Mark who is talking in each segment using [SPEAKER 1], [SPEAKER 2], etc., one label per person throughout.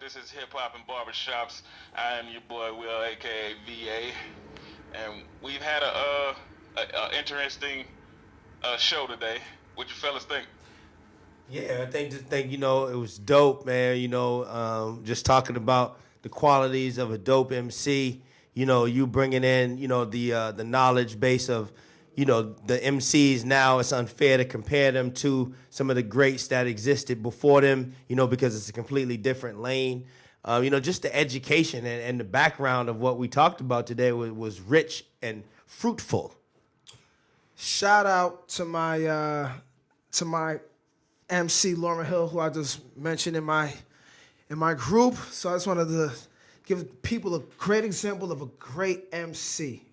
[SPEAKER 1] This is Hip Hop and Barbershops. I am your boy Will, aka VA, and we've had a interesting show today. What you fellas think?
[SPEAKER 2] Yeah, I think it was dope, man. Just talking about the qualities of a dope MC. You bringing in the knowledge base of the MCs now. It's unfair to compare them to some of the greats that existed before them. Because it's a completely different lane. Just the education and the background of what we talked about today was rich and fruitful.
[SPEAKER 3] Shout out to my MC Lauren Hill, who I just mentioned in my group. So I just wanted to give people a great example of a great MC.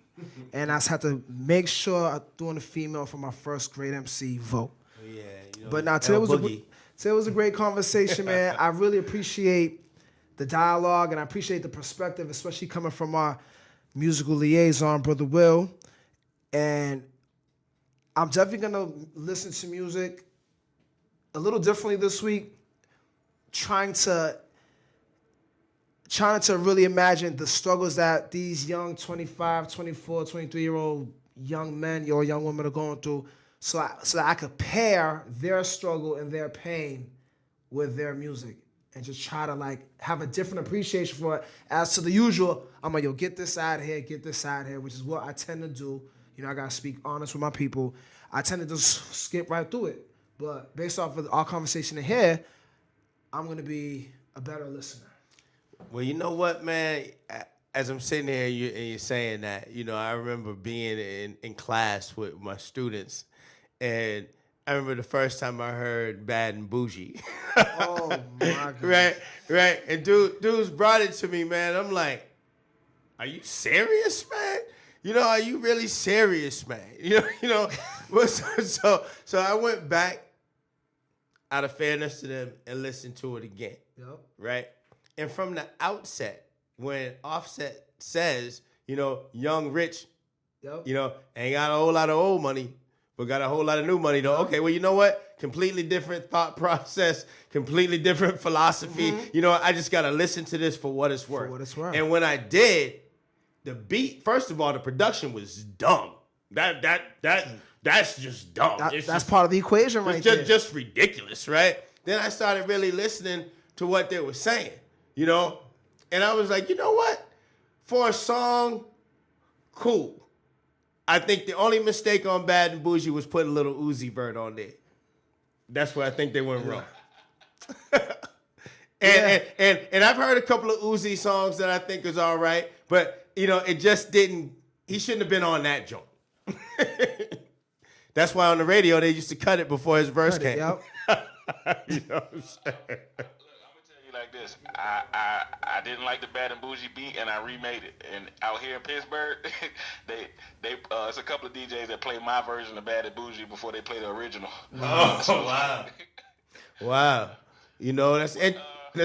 [SPEAKER 3] And I just had to make sure I threw in a female for my first great MC vote.
[SPEAKER 2] Yeah,
[SPEAKER 3] But now today was a great conversation, man. I really appreciate the dialogue and I appreciate the perspective, especially coming from our musical liaison, Brother Will. And I'm definitely gonna listen to music a little differently this week, trying to really imagine the struggles that these young 25, 24, 23-year-old young men or young women are going through, so that I could pair their struggle and their pain with their music and just try to have a different appreciation for it. As to the usual, I'm like, yo, get this out of here, which is what I tend to do. I gotta speak honest with my people. I tend to just skip right through it. But based off of our conversation in here, I'm gonna be a better listener.
[SPEAKER 2] Well, you know what, man? As I'm sitting here and you're saying that, I remember being in class with my students, and I remember the first time I heard Bad and Bougie.
[SPEAKER 3] Oh, my God.
[SPEAKER 2] Right. And dudes brought it to me, man. I'm like, are you serious, man? Are you really serious, man? So I went back out of fairness to them and listened to it again.
[SPEAKER 3] Yep.
[SPEAKER 2] Right? And from the outset, when Offset says, young, rich,
[SPEAKER 3] Yep.
[SPEAKER 2] ain't got a whole lot of old money, but got a whole lot of new money, though. Okay, well, you know what? Completely different thought process, completely different philosophy.
[SPEAKER 3] Mm-hmm.
[SPEAKER 2] I just got to listen to this for what it's worth.
[SPEAKER 3] For what it's worth.
[SPEAKER 2] And when I did, the beat, first of all, the production was dumb. That's just dumb.
[SPEAKER 3] That's part of the equation right there.
[SPEAKER 2] Just ridiculous, right? Then I started really listening to what they were saying, and I was like, you know what? For a song, cool. I think the only mistake on Bad and Bougie was putting a little Uzi Vert on there. That's where I think they went wrong. And I've heard a couple of Uzi songs that I think is all right, but it just didn't. He shouldn't have been on that joint. That's why on the radio they used to cut it before his verse came.
[SPEAKER 3] Yep.
[SPEAKER 2] You know what I'm saying?
[SPEAKER 1] Like this, I didn't like the Bad and Bougie beat, and I remade it. And out here in Pittsburgh, they it's a couple of DJs that play my version of Bad and Bougie before they play the original.
[SPEAKER 2] Oh wow, wow! That's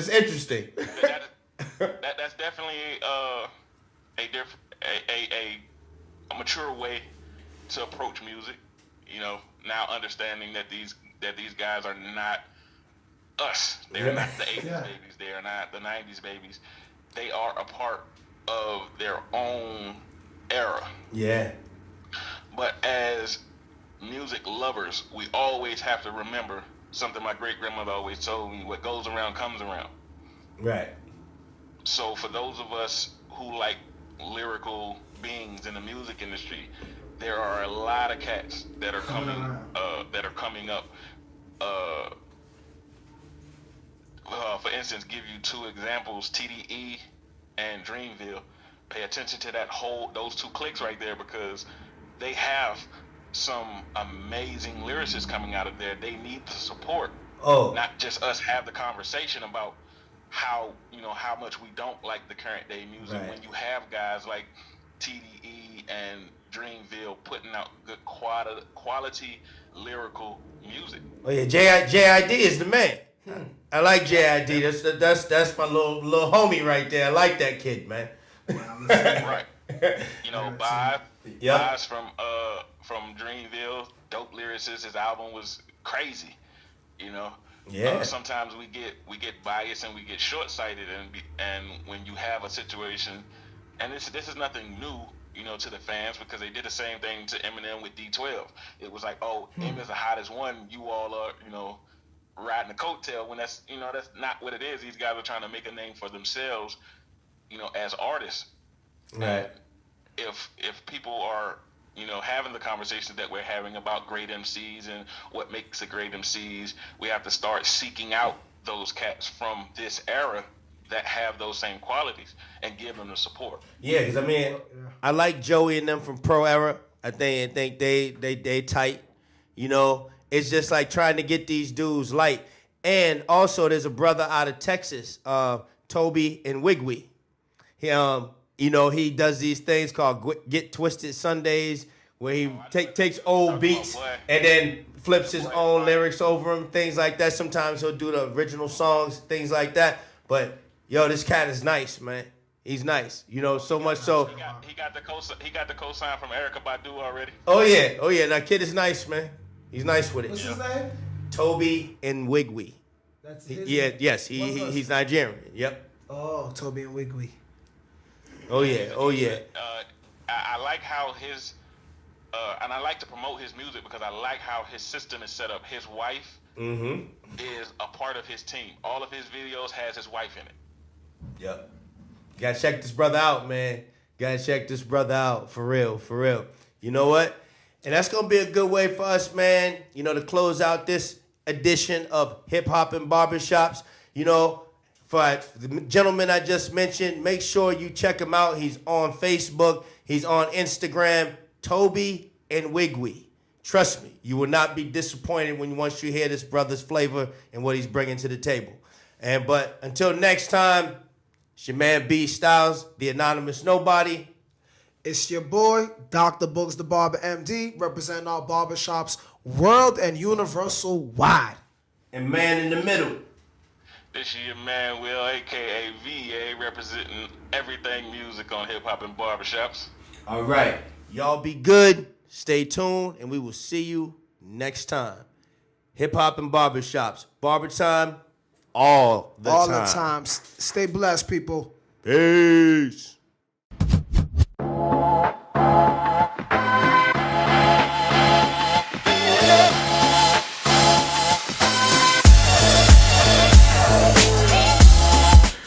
[SPEAKER 2] interesting.
[SPEAKER 1] That's definitely a mature way to approach music. Now understanding that these guys are not us. They're not the 80s babies. They are not the 90s babies. They are a part of their own era.
[SPEAKER 2] Yeah.
[SPEAKER 1] But as music lovers, we always have to remember something my great-grandmother always told me: what goes around comes around.
[SPEAKER 2] Right.
[SPEAKER 1] So for those of us who like lyrical beings in the music industry, there are a lot of cats that are coming up. For instance, give you two examples: TDE and Dreamville. Pay attention to those two clicks right there, because they have some amazing lyricists coming out of there. They need the support.
[SPEAKER 2] Oh.
[SPEAKER 1] Not just us have the conversation about how much we don't like the current day music.
[SPEAKER 2] Right.
[SPEAKER 1] When you have guys like TDE and Dreamville putting out good quality lyrical music.
[SPEAKER 2] Oh yeah, JID is the man. I like JID. That's my little homie right there. I like that kid, man.
[SPEAKER 1] Right. Vibes from Dreamville, dope lyricist. His album was crazy.
[SPEAKER 2] Yeah.
[SPEAKER 1] Sometimes we get biased and we get short-sighted, and when you have a situation, and this is nothing new, you know, to the fans, because they did the same thing to Eminem with D12. It was like, oh, M is the hottest one. You all are, you know, riding the coattail, when that's not what it is. These guys are trying to make a name for themselves, you know, as artists.
[SPEAKER 2] Right.
[SPEAKER 1] If people are, you know, having the conversations that we're having about great MCs and what makes a great MCs, we have to start seeking out those cats from this era that have those same qualities and give them the support.
[SPEAKER 2] Yeah, because I mean, I like Joey and them from Pro Era. I think they tight. You know, it's just like trying to get these dudes light. And also, there's a brother out of Texas, Toby and Wigwe. He you know, he does these things called Get Twisted Sundays, where he takes old beats and then flips his own lyrics over them, things like that. Sometimes he'll do the original songs, things like that. But yo, this cat is nice, man. He's nice, you know, so much so.
[SPEAKER 1] He got the cosign from Erykah Badu already.
[SPEAKER 2] Oh yeah. That kid is nice, man. He's nice with it.
[SPEAKER 3] What's his name?
[SPEAKER 2] Toby and Wigwe.
[SPEAKER 3] That's his
[SPEAKER 2] name? Yes, he's Nigerian. Yep.
[SPEAKER 3] Oh, Toby and Wigwe.
[SPEAKER 2] Oh yeah.
[SPEAKER 1] I like how his, and I like to promote his music because I like how his system is set up. His wife is a part of his team. All of his videos has his wife in it.
[SPEAKER 2] Yep. Gotta check this brother out, man. Gotta check this brother out, for real. You know what? And that's gonna be a good way for us, man, you know, to close out this edition of Hip Hop and Barbershops. You know, for the gentleman I just mentioned, make sure you check him out. He's on Facebook. He's on Instagram. Toby and Wigwe. Trust me, you will not be disappointed once you hear this brother's flavor and what he's bringing to the table. But until next time, it's your man B Styles, the anonymous nobody.
[SPEAKER 3] It's your boy, Dr. Boogs the Barber MD, representing our barbershops world and universal wide.
[SPEAKER 2] And man in the middle.
[SPEAKER 1] This is your man Will, a.k.a. VA, representing everything music on Hip Hop and Barbershops.
[SPEAKER 2] All right. Y'all be good. Stay tuned, and we will see you next time. Hip Hop and Barbershops. Barber time, all the time.
[SPEAKER 3] Stay blessed, people.
[SPEAKER 2] Peace.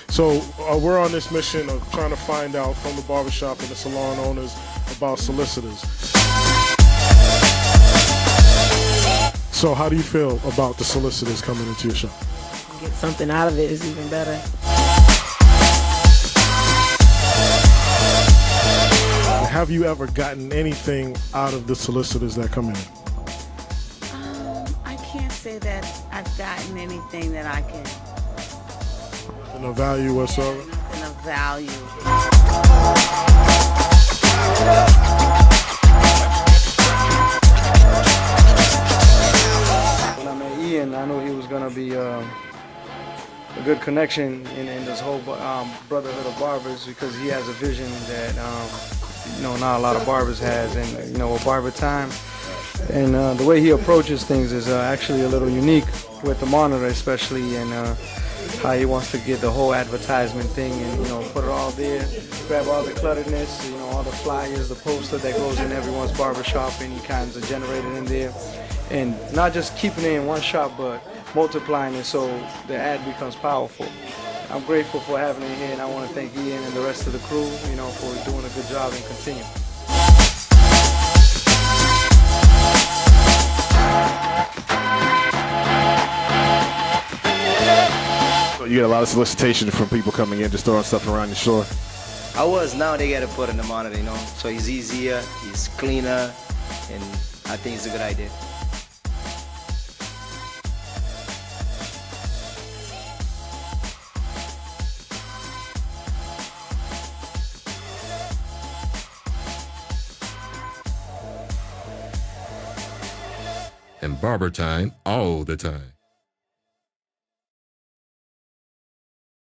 [SPEAKER 4] So we're on this mission of trying to find out from the barbershop and the salon owners about solicitors. So how do you feel about the solicitors coming into your shop?
[SPEAKER 5] Get something out of it is even better.
[SPEAKER 4] Have you ever gotten anything out of the solicitors that come in?
[SPEAKER 5] I can't say that I've gotten anything that I can.
[SPEAKER 4] Nothing of value whatsoever?
[SPEAKER 5] Nothing of value.
[SPEAKER 6] When I met Ian, I knew he was going to be a good connection in this whole brotherhood of barbers, because he has a vision that not a lot of barbers has, and with BARBERTIME. And the way he approaches things is actually a little unique with the monitor, especially, and how he wants to get the whole advertisement thing and put it all there, grab all the clutteredness, all the flyers, the poster that goes in everyone's barbershop, and he kinds of generate it in there, and not just keeping it in one shop, but multiplying it so the ad becomes powerful. I'm grateful for having it here, and I want to thank Ian and the rest of the crew, for doing a good job and continue.
[SPEAKER 4] You get a lot of solicitation from people coming in, just throwing stuff around your store.
[SPEAKER 7] I was. Now they got to put in the monitor, so it's easier, it's cleaner, and I think it's a good idea.
[SPEAKER 8] And barber time all the time.